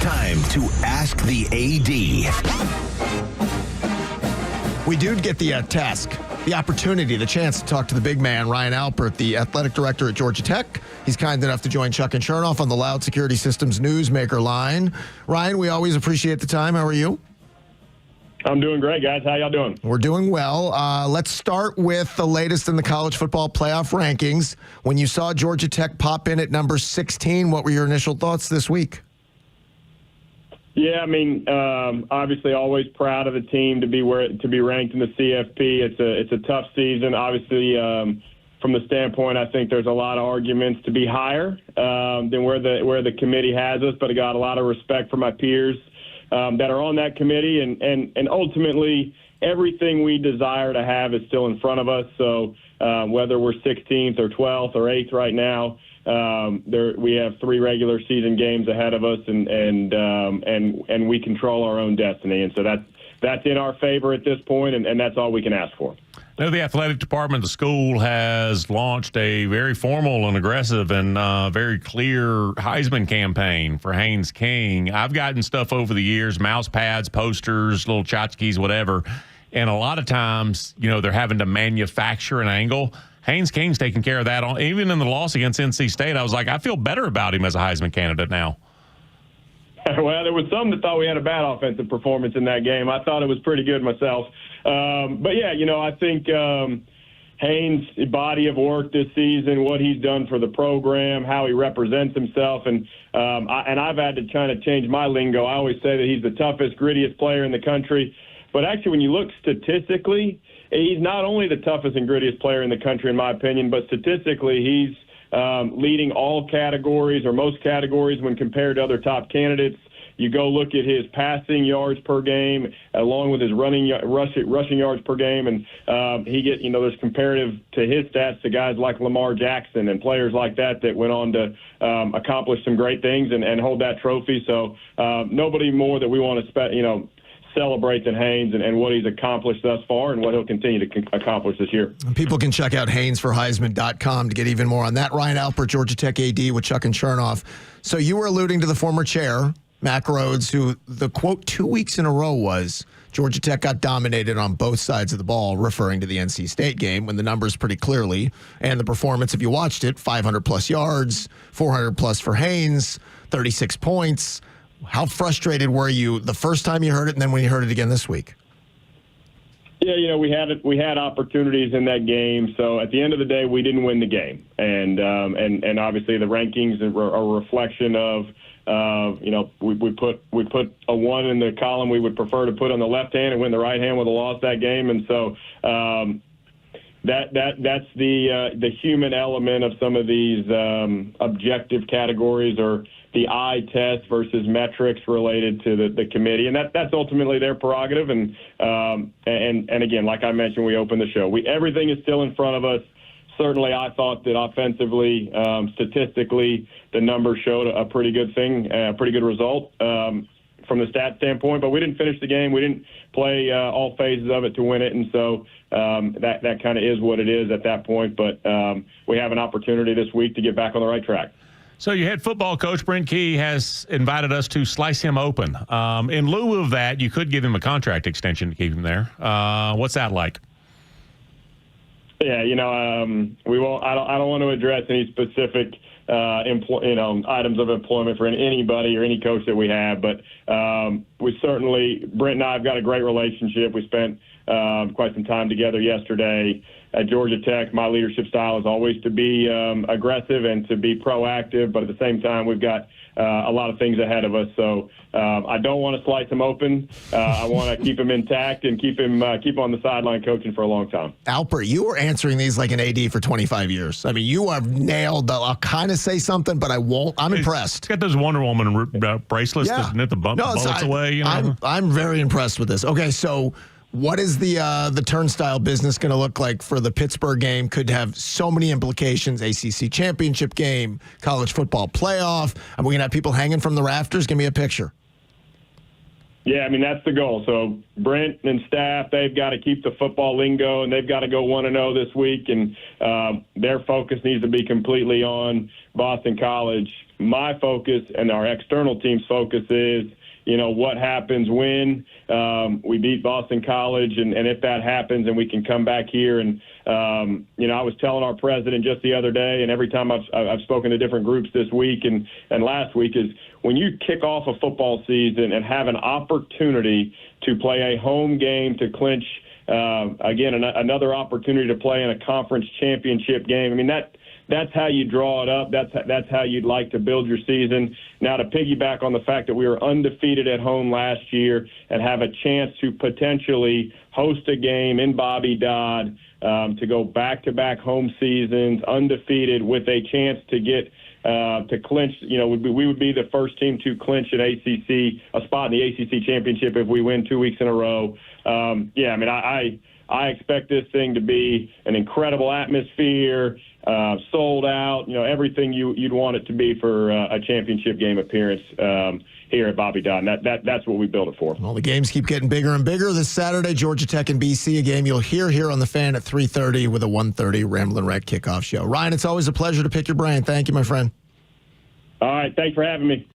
Time to ask the AD. We do get the task, the opportunity, the chance to talk to the big man, Ryan Alpert, the athletic director at Georgia Tech. He's kind enough to join Chuck and Chernoff on the Loud Security Systems Newsmaker line. Ryan, we always appreciate the time. How are you? I'm doing great, guys. How y'all doing? We're doing well. Let's start with the latest in the college football playoff rankings. When you saw Georgia Tech pop in at number 16, what were your initial thoughts this week? Yeah, I mean, obviously, always proud of the team to be ranked in the CFP. It's a tough season. Obviously, from the standpoint, I think there's a lot of arguments to be higher than where the committee has us. But I got a lot of respect for my peers that are on that committee, and ultimately, everything we desire to have is still in front of us. So whether we're 16th or 12th or 8th right now. We have 3 regular season games ahead of us, and we control our own destiny, and so that's in our favor at this point, and that's all we can ask for. Now, the athletic department of the school has launched a very formal and aggressive and very clear Heisman campaign for Haynes King. I've gotten stuff over the years, mouse pads, posters, little tchotchkes, whatever, and a lot of times, they're having to manufacture an angle. Haynes King's taking care of that. Even in the loss against NC State, I was like, I feel better about him as a Heisman candidate now. Well, there was some that thought we had a bad offensive performance in that game. I thought it was pretty good myself. But, yeah, I think Haynes' body of work this season, what he's done for the program, how he represents himself, and I've had to kind of change my lingo. I always say that he's the toughest, grittiest player in the country. But actually, when you look statistically, he's not only the toughest and grittiest player in the country, in my opinion, but statistically he's leading all categories or most categories when compared to other top candidates. You go look at his passing yards per game along with his rushing yards per game, and there's comparative to his stats to guys like Lamar Jackson and players like that went on to accomplish some great things and hold that trophy. So nobody more that we want to celebrate than Haynes and what he's accomplished thus far and what he'll continue to accomplish this year. People can check out HaynesForHeisman.com to get even more on that. Ryan Alpert, Georgia Tech AD with Chuck and Chernoff. So you were alluding to the former chair, Mack Rhoades, who the quote 2 weeks in a row was Georgia Tech got dominated on both sides of the ball, referring to the NC State game when the numbers pretty clearly, and the performance, if you watched it, 500-plus yards, 400-plus for Haynes, 36 points. How frustrated were you the first time you heard it and then when you heard it again this week? Yeah, we had opportunities in that game. So at the end of the day, we didn't win the game. And obviously the rankings are a reflection of we put a 1 in the column we would prefer to put on the left hand and win the right hand with a loss that game. And so that's the human element of some of these objective categories or the eye test versus metrics related to the committee, and that's ultimately their prerogative. And again, like I mentioned, we opened the show. Everything is still in front of us. Certainly, I thought that offensively, statistically, the numbers showed a pretty good thing, a pretty good result from the stat standpoint. But we didn't finish the game. We didn't play all phases of it to win it, and so that kind of is what it is at that point. But we have an opportunity this week to get back on the right track. So your head football coach, Brent Key, has invited us to slice him open. In lieu of that, you could give him a contract extension to keep him there. What's that like? Yeah, we won't. I don't want to address any specific items of employment for anybody or any coach that we have, but we certainly, Brent and I have got a great relationship. We spent quite some time together yesterday at Georgia Tech. My leadership style is always to be aggressive and to be proactive, but at the same time, we've got a lot of things ahead of us. So I don't want to slice him open. I want to keep him intact and keep him on the sideline coaching for a long time. Alpert, you were answering these like an AD for 25 years. I mean, you have nailed. I'll kind of say something, but I won't. I'm impressed. It's got those Wonder Woman bracelets that knit the bullets away. I'm very impressed with this. Okay, so what is the turnstile business going to look like for the Pittsburgh game? Could have so many implications. ACC championship game, college football playoff. Are we going to have people hanging from the rafters? Give me a picture. Yeah, I mean, that's the goal. So Brent and staff, they've got to keep the football lingo, and they've got to go 1-0 this week, and their focus needs to be completely on Boston College. My focus and our external team's focus is, what happens when we beat Boston College, and if that happens and we can come back here. And, I was telling our president just the other day, and every time I've spoken to different groups this week and last week, is when you kick off a football season and have an opportunity to play a home game to clinch, another opportunity to play in a conference championship game. I mean, that's how you draw it up. That's how you'd like to build your season. Now, to piggyback on the fact that we were undefeated at home last year and have a chance to potentially host a game in Bobby Dodd, to go back-to-back home seasons undefeated with a chance to get to clinch, we would be the first team to clinch a spot in the ACC championship if we win 2 weeks in a row. I expect this thing to be an incredible atmosphere, sold out, everything you'd want it to be for a championship game appearance here at Bobby Dodd. That's what we built it for. Well, the games keep getting bigger and bigger. This Saturday, Georgia Tech and BC, a game you'll hear here on The Fan at 3:30 with a 1:30 Ramblin' Wreck kickoff show. Ryan, it's always a pleasure to pick your brain. Thank you, my friend. All right. Thanks for having me.